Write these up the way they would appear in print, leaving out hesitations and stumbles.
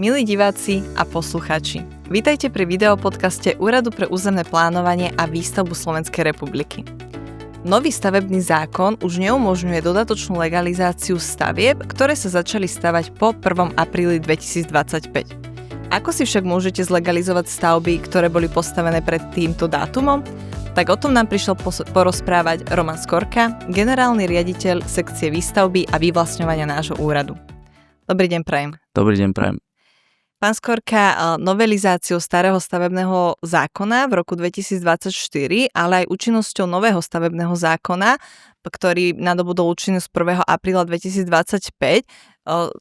Milí diváci a poslucháči, vítajte pri videopodcaste Úradu pre územné plánovanie a výstavbu Slovenskej republiky. Nový stavebný zákon už neumožňuje dodatočnú legalizáciu stavieb, ktoré sa začali stavať po 1. apríli 2025. Ako si však môžete zlegalizovať stavby, ktoré boli postavené pred týmto dátumom? Tak o tom nám prišiel porozprávať Roman Skorka, generálny riaditeľ sekcie výstavby a vyvlastňovania nášho úradu. Dobrý deň, prajem. Dobrý deň, prajem. Pán Skorka, novelizáciou starého stavebného zákona v roku 2024, ale aj účinnosťou nového stavebného zákona, ktorý nadobudol účinnosť 1. apríla 2025,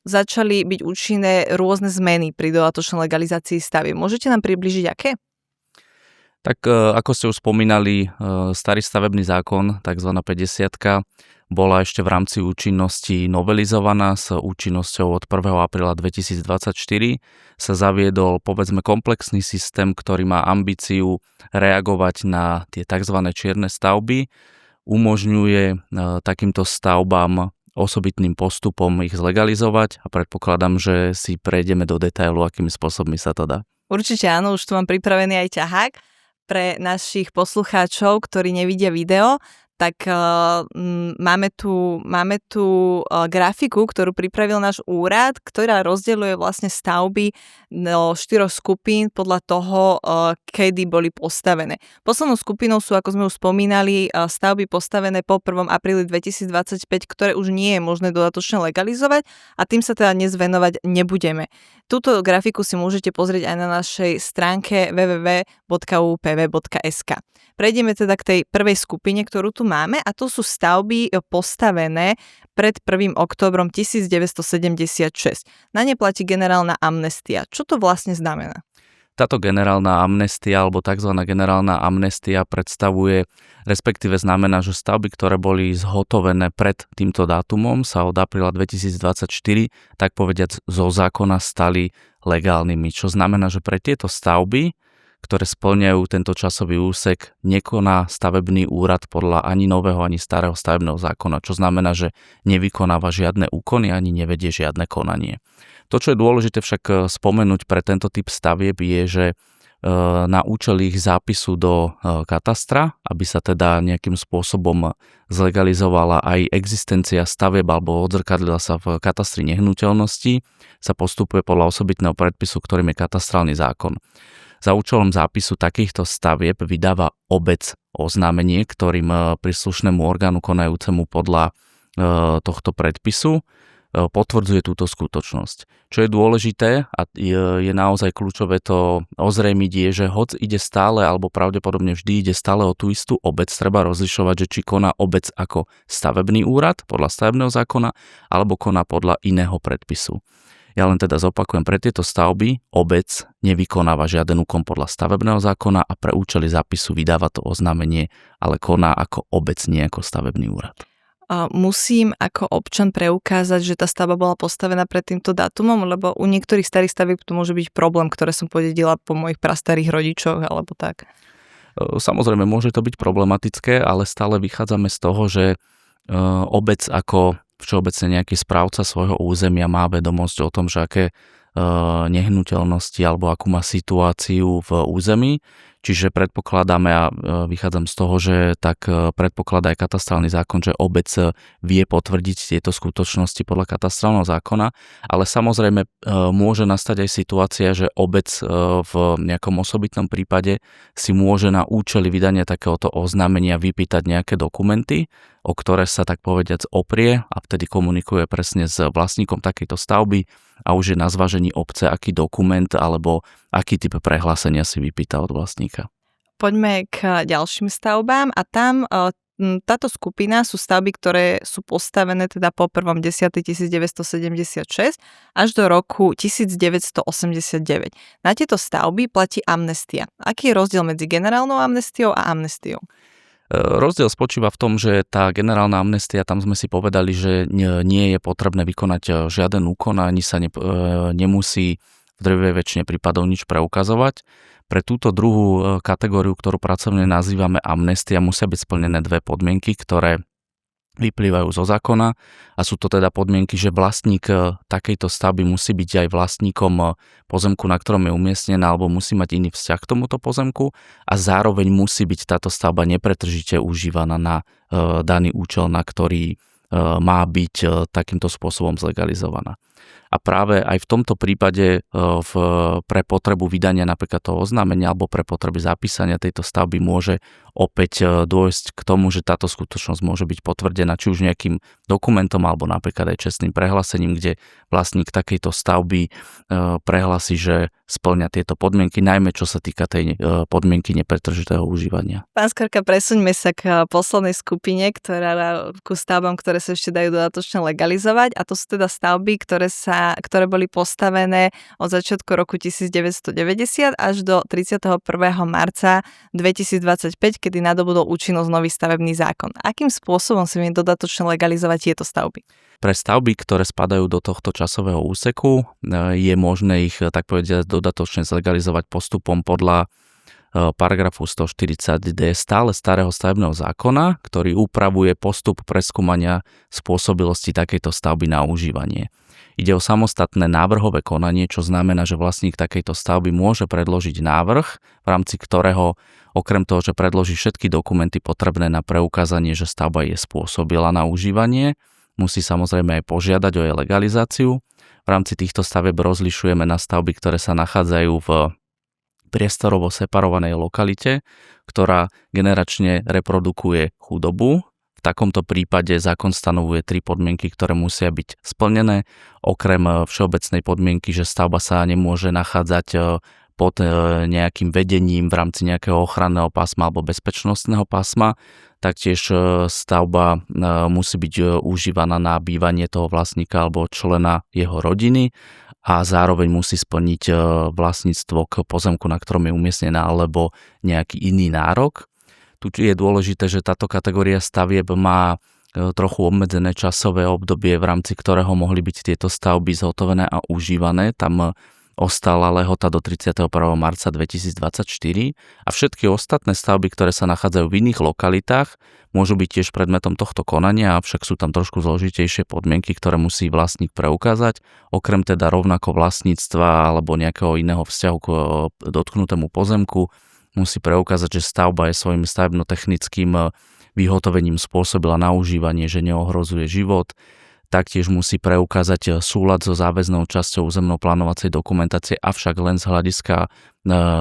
začali byť účinné rôzne zmeny pri dodatočnej legalizácii stavieb. Môžete nám približiť, aké? Tak ako ste už spomínali, starý stavebný zákon, tzv. 50-ka, bola ešte v rámci účinnosti novelizovaná s účinnosťou od 1. apríla 2024. Sa zaviedol, povedzme, komplexný systém, ktorý má ambíciu reagovať na tie tzv. Čierne stavby. Umožňuje takýmto stavbám osobitným postupom ich zlegalizovať a predpokladám, že si prejdeme do detailu, akými spôsobmi sa to dá. Určite áno, už tu mám pripravený aj ťahák pre našich poslucháčov, ktorí nevidia video. Tak máme tu grafiku, ktorú pripravil náš úrad, ktorá rozdeľuje vlastne stavby do 4 skupín podľa toho, kedy boli postavené. Poslednou skupinou sú, ako sme už spomínali, stavby postavené po 1. apríli 2025, ktoré už nie je možné dodatočne legalizovať a tým sa teda dnes venovať nebudeme. Túto grafiku si môžete pozrieť aj na našej stránke www.upv.sk. Prejdeme teda k tej prvej skupine, ktorú tu máme, a to sú stavby postavené pred 1. októbrom 1976. Na ne platí generálna amnestia. Čo to vlastne znamená? Táto generálna amnestia alebo tzv. Generálna amnestia predstavuje, respektíve znamená, že stavby, ktoré boli zhotovené pred týmto dátumom, sa od apríla 2024, tak povediac zo zákona stali legálnymi. Čo znamená, že pre tieto stavby, ktoré spĺňajú tento časový úsek, nekoná stavebný úrad podľa ani nového, ani starého stavebného zákona, čo znamená, že nevykonáva žiadne úkony ani nevedie žiadne konanie. To, čo je dôležité však spomenúť pre tento typ stavieb, je, že na účel ich zápisu do katastra, aby sa teda nejakým spôsobom zlegalizovala aj existencia stavieb alebo odzrkadlila sa v katastri nehnuteľností, sa postupuje podľa osobitného predpisu, ktorým je katastrálny zákon. Za účelom zápisu takýchto stavieb vydáva obec oznámenie, ktorým príslušnému orgánu konajúcemu podľa tohto predpisu potvrdzuje túto skutočnosť. Čo je dôležité a je naozaj kľúčové to ozrejmiť, je, že hoď ide stále alebo pravdepodobne vždy ide stále o tú istú obec, treba rozlišovať, že či koná obec ako stavebný úrad podľa stavebného zákona alebo koná podľa iného predpisu. Ja len teda zopakujem, pre tieto stavby obec nevykonáva žiaden úkon podľa stavebného zákona a pre účely zápisu vydáva to oznámenie, ale koná ako obec, nie ako stavebný úrad. Musím ako občan preukázať, že tá stavba bola postavená pred týmto dátumom, lebo u niektorých starých stavieb to môže byť problém, ktoré som podedila po mojich prastarých rodičoch alebo tak. Samozrejme, môže to byť problematické, ale stále vychádzame z toho, že obec ako všeobecne nejaký správca svojho územia má vedomosť o tom, že aké nehnuteľnosti alebo akú má situáciu v území. Čiže predpokladáme a vychádzam z toho, že tak predpokladá aj katastrálny zákon, že obec vie potvrdiť tieto skutočnosti podľa katastrálneho zákona, ale samozrejme môže nastať aj situácia, že obec v nejakom osobitnom prípade si môže na účely vydania takéhoto oznámenia vypýtať nejaké dokumenty, o ktoré sa tak povediac oprie a vtedy komunikuje presne s vlastníkom takejto stavby a už je na zvážení obce, aký dokument alebo aký typ prehlásenia si vypýta od vlastníka. Poďme k ďalším stavbám a tam táto skupina sú stavby, ktoré sú postavené teda po 1.10.1976 až do roku 1989. Na tieto stavby platí amnestia. Aký je rozdiel medzi generálnou amnestiou a amnestiou? Rozdiel spočíva v tom, že tá generálna amnestia, tam sme si povedali, že nie je potrebné vykonať žiaden úkon a ani sa nemusí v drvivej väčšine prípadov nič preukazovať. Pre túto druhú kategóriu, ktorú pracovne nazývame amnestia, musia byť splnené dve podmienky, ktoré vyplývajú zo zákona a sú to teda podmienky, že vlastník takejto stavby musí byť aj vlastníkom pozemku, na ktorom je umiestnená, alebo musí mať iný vzťah k tomuto pozemku a zároveň musí byť táto stavba nepretržite užívaná na daný účel, na ktorý má byť takýmto spôsobom zlegalizovaná. A práve aj v tomto prípade pre potrebu vydania napríklad toho oznámenia alebo pre potreby zapísania tejto stavby môže opäť dôjsť k tomu, že táto skutočnosť môže byť potvrdená či už nejakým dokumentom alebo napríklad aj čestným prehlásením, kde vlastník takejto stavby prehlási, že spĺňa tieto podmienky, najmä čo sa týka tej podmienky nepretržitého užívania. Pán Skorka, presuňme sa k poslednej skupine, ku stavbám, ktoré sa ešte dajú dodatočne legalizovať, a to sú teda stavby, ktoré boli postavené od začiatku roku 1990 až do 31. marca 2025, kedy nadobudol účinnosť nový stavebný zákon. Akým spôsobom sa vie dodatočne legalizovať tieto stavby? Pre stavby, ktoré spadajú do tohto časového úseku, je možné ich, tak povediať, dodatočne zlegalizovať postupom podľa paragrafu 140d stále starého stavebného zákona, ktorý upravuje postup preskúmania spôsobilosti takejto stavby na užívanie. Ide o samostatné návrhové konanie, čo znamená, že vlastník takejto stavby môže predložiť návrh, v rámci ktorého okrem toho, že predloží všetky dokumenty potrebné na preukázanie, že stavba je spôsobila na užívanie, musí samozrejme aj požiadať o jej legalizáciu. V rámci týchto stavieb rozlišujeme na stavby, ktoré sa nachádzajú v priestorovo separovanej lokalite, ktorá generačne reprodukuje chudobu. V takomto prípade zákon stanovuje 3 podmienky, ktoré musia byť splnené. Okrem všeobecnej podmienky, že stavba sa nemôže nachádzať pod nejakým vedením v rámci nejakého ochranného pásma alebo bezpečnostného pásma, taktiež stavba musí byť užívaná na bývanie toho vlastníka alebo člena jeho rodiny a zároveň musí splniť vlastníctvo k pozemku, na ktorom je umiestnená, alebo nejaký iný nárok. Tu je dôležité, že táto kategória stavieb má trochu obmedzené časové obdobie, v rámci ktorého mohli byť tieto stavby zhotovené a užívané. Tam ostala lehota do 31. marca 2024 a všetky ostatné stavby, ktoré sa nachádzajú v iných lokalitách, môžu byť tiež predmetom tohto konania, avšak sú tam trošku zložitejšie podmienky, ktoré musí vlastník preukázať. Okrem teda rovnako vlastníctva alebo nejakého iného vzťahu k dotknutému pozemku musí preukázať, že stavba je svojim stavebno-technickým vyhotovením spôsobila na užívanie, že neohrozuje život. Taktiež musí preukázať súlad so záväznou časťou územno-plánovacej dokumentácie, avšak len z hľadiska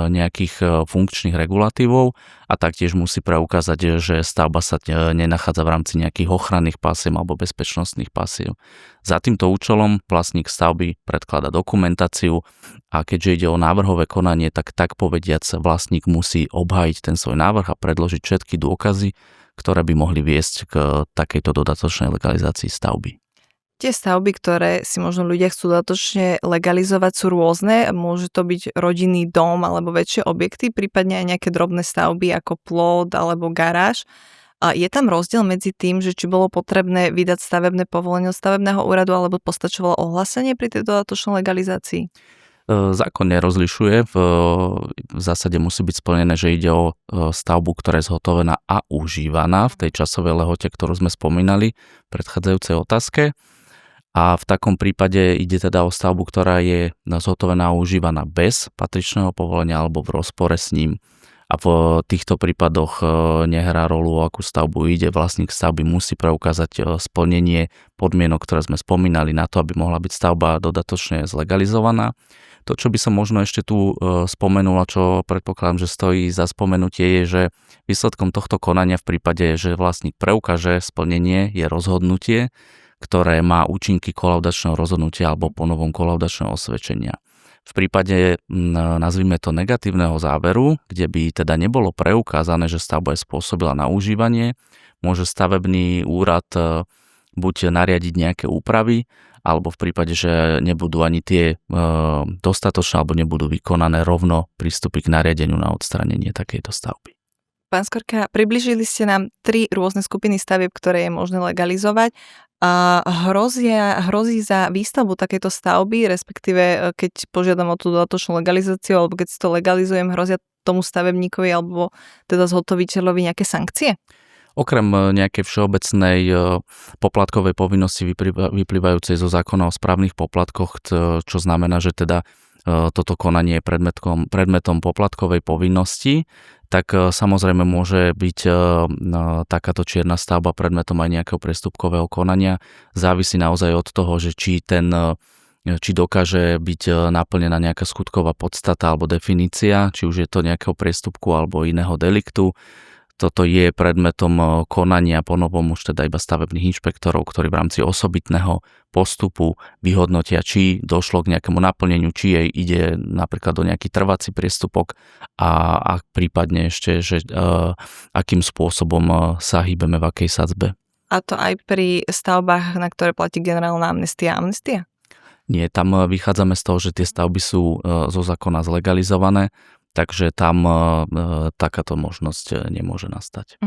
nejakých funkčných regulatívov, a taktiež musí preukázať, že stavba sa nenachádza v rámci nejakých ochranných pásiem alebo bezpečnostných pásiev. Za týmto účelom vlastník stavby predkladá dokumentáciu a keďže ide o návrhové konanie, tak povediac vlastník musí obhájiť ten svoj návrh a predložiť všetky dôkazy, ktoré by mohli viesť k takejto dodatočnej legalizácii stavby. Tie stavby, ktoré si možno ľudia chcú dodatočne legalizovať, sú rôzne. Môže to byť rodinný dom alebo väčšie objekty, prípadne aj nejaké drobné stavby ako plot alebo garáž. A je tam rozdiel medzi tým, že či bolo potrebné vydať stavebné povolenie od stavebného úradu alebo postačovalo ohlásenie pri tej dodatočnej legalizácii? Zákon nerozlišuje, v zásade musí byť splnené, že ide o stavbu, ktorá je zhotovená a užívaná v tej časovej lehote, ktorú sme spomínali v predchádzajúcej otázke. A v takom prípade ide teda o stavbu, ktorá je zhotovená a užívaná bez patričného povolenia alebo v rozpore s ním. A v týchto prípadoch nehrá rolu, o akú stavbu ide. Vlastník stavby musí preukázať splnenie podmienok, ktoré sme spomínali, na to, aby mohla byť stavba dodatočne zlegalizovaná. To, čo by som možno ešte tu spomenul, a čo predpokladám, že stojí za spomenutie, je, že výsledkom tohto konania v prípade, že vlastník preukáže splnenie, je rozhodnutie, ktoré má účinky kolaudačného rozhodnutia alebo ponovom kolaudačného osvedčenia. V prípade, nazvime to, negatívneho záveru, kde by teda nebolo preukázané, že stavba je spôsobila na užívanie, môže stavebný úrad buď nariadiť nejaké úpravy, alebo v prípade, že nebudú ani tie dostatočné alebo nebudú vykonané, rovno prístupy k nariadeniu na odstránenie takejto stavby. Pán Skorka, približili ste nám 3 rôzne skupiny stavieb, ktoré je možné legalizovať. A hrozí za výstavbu takéto stavby, respektíve keď požiadam o tú dodatočnú legalizáciu, alebo keď si to legalizujem, hrozia tomu stavebníkovi alebo teda zhotoviteľovi nejaké sankcie? Okrem nejakej všeobecnej poplatkovej povinnosti vyplývajúcej zo zákona o správnych poplatkoch, čo znamená, že teda toto konanie je predmetom poplatkovej povinnosti, tak samozrejme môže byť takáto čierna stavba predmetom aj nejakého priestupkového konania. Závisí naozaj od toho, že či dokáže byť naplnená nejaká skutková podstata alebo definícia, či už je to nejakého priestupku alebo iného deliktu. Toto je predmetom konania ponovom už teda iba stavebných inšpektorov, ktorí v rámci osobitného postupu vyhodnotia, či došlo k nejakému naplneniu, či jej ide napríklad o nejaký trvací priestupok a prípadne ešte, že akým spôsobom sa hýbeme v akej sadzbe. A to aj pri stavbách, na ktoré platí generálna amnestia? Nie, tam vychádzame z toho, že tie stavby sú zo zákona zlegalizované, takže tam takáto možnosť nemôže nastať.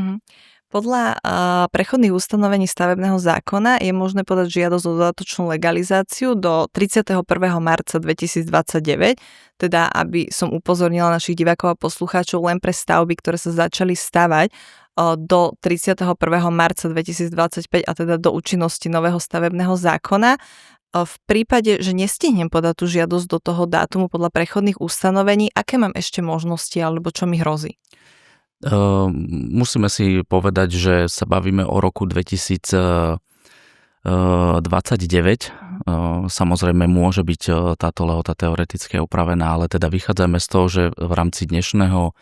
Podľa prechodných ustanovení stavebného zákona je možné podať žiadosť o dodatočnú legalizáciu do 31. marca 2029, teda aby som upozornila našich divákov a poslucháčov len pre stavby, ktoré sa začali stavať do 31. marca 2025 a teda do účinnosti nového stavebného zákona. V prípade, že nestihnem podať tú žiadosť do toho dátumu podľa prechodných ustanovení, aké mám ešte možnosti alebo čo mi hrozí? Musíme si povedať, že sa bavíme o roku 2029. Samozrejme môže byť táto lehota teoreticky upravená, ale teda vychádzame z toho, že v rámci dnešného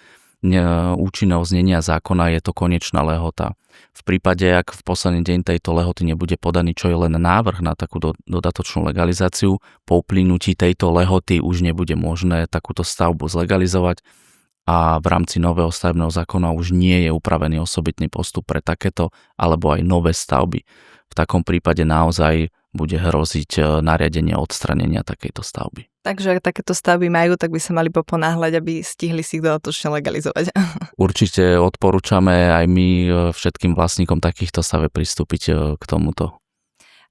účinného znenia zákona je to konečná lehota. V prípade, ak v posledný deň tejto lehoty nebude podaný, čo je len návrh na takú dodatočnú legalizáciu, po uplynutí tejto lehoty už nebude možné takúto stavbu zlegalizovať a v rámci nového stavebného zákona už nie je upravený osobitný postup pre takéto alebo aj nové stavby. V takom prípade naozaj bude hroziť nariadenie odstranenia takejto stavby. Takže ak takéto stavby majú, tak by sa mali poponáhľať, aby stihli si ich dodatočne legalizovať. Určite odporúčame aj my všetkým vlastníkom takýchto stavieb pristúpiť k tomuto.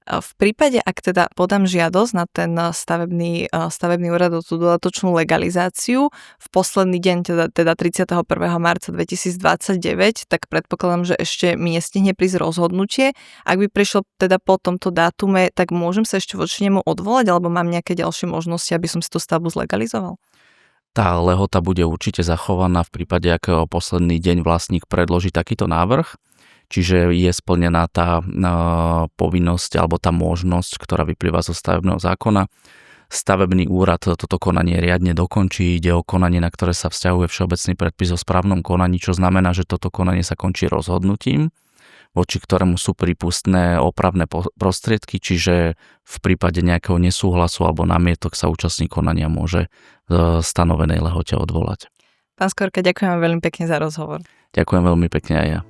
V prípade, ak teda podám žiadosť na ten stavebný úrad o tú dodatočnú legalizáciu v posledný deň, teda 31. marca 2029, tak predpokladám, že ešte mi nestihne prísť rozhodnutie. Ak by prišlo teda po tomto dátume, tak môžem sa ešte voči nemu odvolať, alebo mám nejaké ďalšie možnosti, aby som si tú stavbu zlegalizoval? Tá lehota bude určite zachovaná v prípade, ak posledný deň vlastník predloží takýto návrh. Čiže je splnená tá povinnosť alebo tá možnosť, ktorá vyplýva zo stavebného zákona. Stavebný úrad toto konanie riadne dokončí. Ide o konanie, na ktoré sa vzťahuje všeobecný predpis o správnom konaní, čo znamená, že toto konanie sa končí rozhodnutím, voči ktorému sú prípustné opravné prostriedky, čiže v prípade nejakého nesúhlasu alebo námietok sa účastník konania môže v stanovenej lehote odvolať. Pán Skorka, ďakujem veľmi pekne za rozhovor. Ďakujem veľmi pekne aj ja.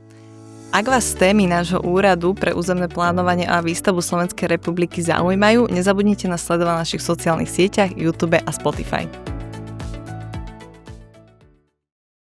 Ak vás témy nášho úradu pre územné plánovanie a výstavbu Slovenskej republiky zaujímajú, nezabudnite nás sledovať na našich sociálnych sieťach, YouTube a Spotify.